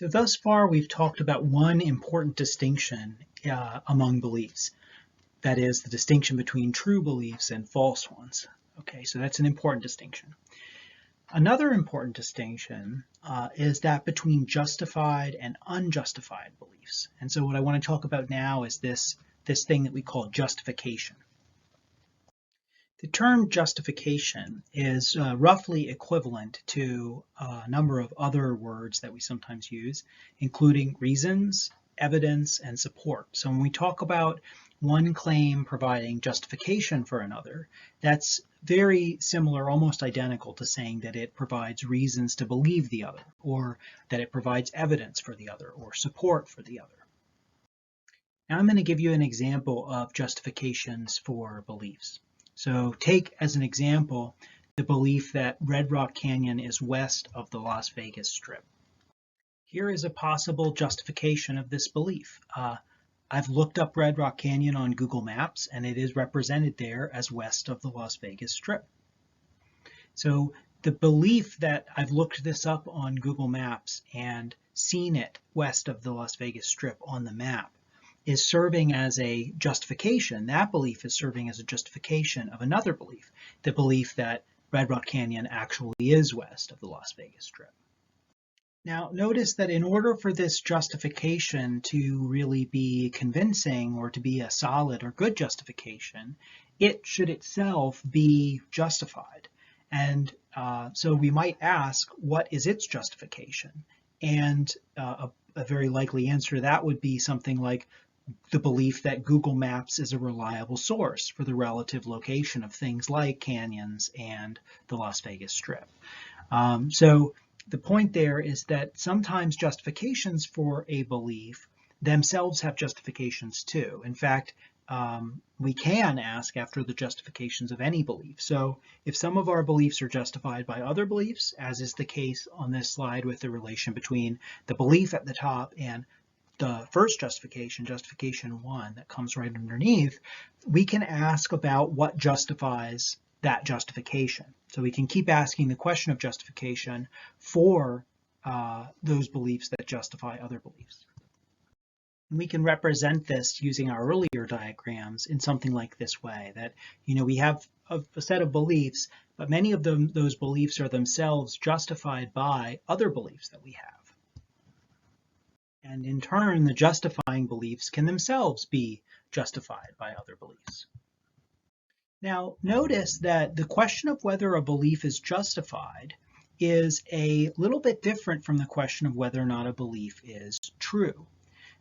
So thus far, we've talked about one important distinction among beliefs. That is the distinction between true beliefs and false ones. Okay, so that's an important distinction. Another important distinction is that between justified and unjustified beliefs. And so what I want to talk about now is this thing that we call justification. The term justification is roughly equivalent to a number of other words that we sometimes use, including reasons, evidence, and support. So when we talk about one claim providing justification for another, that's very similar, almost identical to saying that it provides reasons to believe the other, or that it provides evidence for the other, or support for the other. Now I'm going to give you an example of justifications for beliefs. So take as an example the belief that Red Rock Canyon is west of the Las Vegas Strip. Here is a possible justification of this belief. I've looked up Red Rock Canyon on Google Maps, and it is represented there as west of the Las Vegas Strip. So the belief that I've looked this up on Google Maps and seen it west of the Las Vegas Strip on the map is serving as a justification. That belief is serving as a justification of another belief, the belief that Red Rock Canyon actually is west of the Las Vegas Strip. Now, notice that in order for this justification to really be convincing or to be a solid or good justification, it should itself be justified. And so we might ask, what is its justification? And a very likely answer to that would be something like the belief that Google Maps is a reliable source for the relative location of things like canyons and the Las Vegas Strip. So the point there is that sometimes justifications for a belief themselves have justifications too. In fact, we can ask after the justifications of any belief. So if some of our beliefs are justified by other beliefs, as is the case on this slide with the relation between the belief at the top and the first justification, justification 1, that comes right underneath, we can ask about what justifies that justification. So we can keep asking the question of justification for those beliefs that justify other beliefs. And we can represent this using our earlier diagrams in something like this way, that we have a set of beliefs, but many of those beliefs are themselves justified by other beliefs that we have. And in turn, the justifying beliefs can themselves be justified by other beliefs. Now, notice that the question of whether a belief is justified is a little bit different from the question of whether or not a belief is true.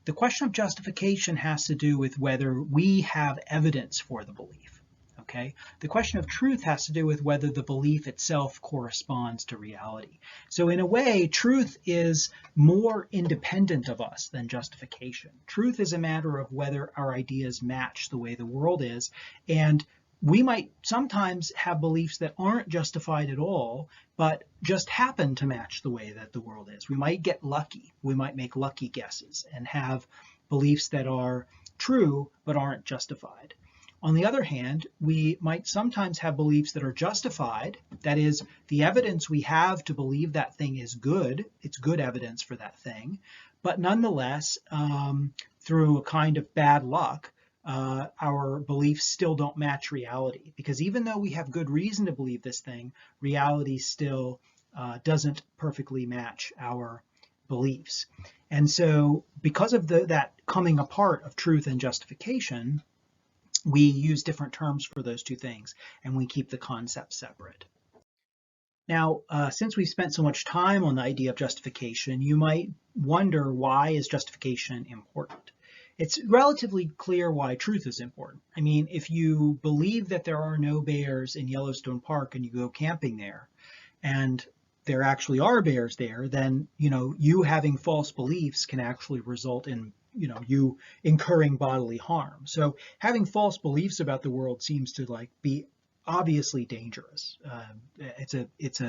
The question of justification has to do with whether we have evidence for the belief. Okay? The question of truth has to do with whether the belief itself corresponds to reality. So in a way, truth is more independent of us than justification. Truth is a matter of whether our ideas match the way the world is, and we might sometimes have beliefs that aren't justified at all, but just happen to match the way that the world is. We might get lucky. We might make lucky guesses and have beliefs that are true but aren't justified. On the other hand, we might sometimes have beliefs that are justified. That is, the evidence we have to believe that thing is good. It's good evidence for that thing. But nonetheless, through a kind of bad luck, our beliefs still don't match reality, because even though we have good reason to believe this thing, reality still doesn't perfectly match our beliefs. And so because of that coming apart of truth and justification, we use different terms for those two things, and we keep the concepts separate. Now, since we've spent so much time on the idea of justification, you might wonder, why is justification important? It's relatively clear why truth is important. I mean, if you believe that there are no bears in Yellowstone Park and you go camping there, and there actually are bears there, then you having false beliefs can actually result in you incurring bodily harm. So having false beliefs about the world seems to be obviously dangerous. It's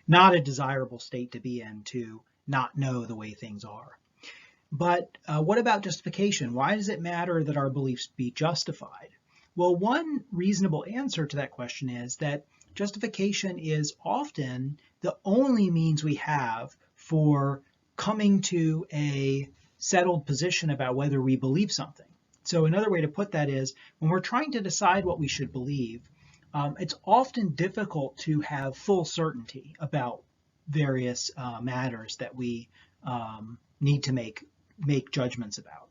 not a desirable state to be in, to not know the way things are. But what about justification? Why does it matter that our beliefs be justified? Well, one reasonable answer to that question is that justification is often the only means we have for coming to a settled position about whether we believe something. So another way to put that is, when we're trying to decide what we should believe, it's often difficult to have full certainty about various matters that we need to make judgments about.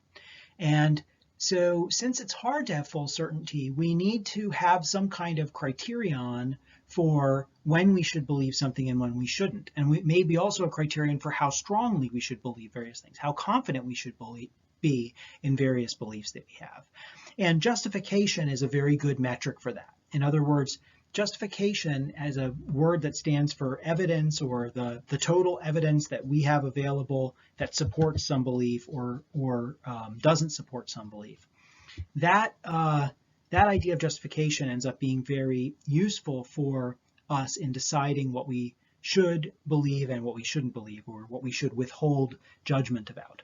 And so since it's hard to have full certainty, we need to have some kind of criterion for when we should believe something and when we shouldn't. And maybe also a criterion for how strongly we should believe various things, how confident we should be in various beliefs that we have. And justification is a very good metric for that. In other words, justification as a word that stands for evidence, or the total evidence that we have available that supports some belief or doesn't support some belief. That idea of justification ends up being very useful for us in deciding what we should believe and what we shouldn't believe, or what we should withhold judgment about.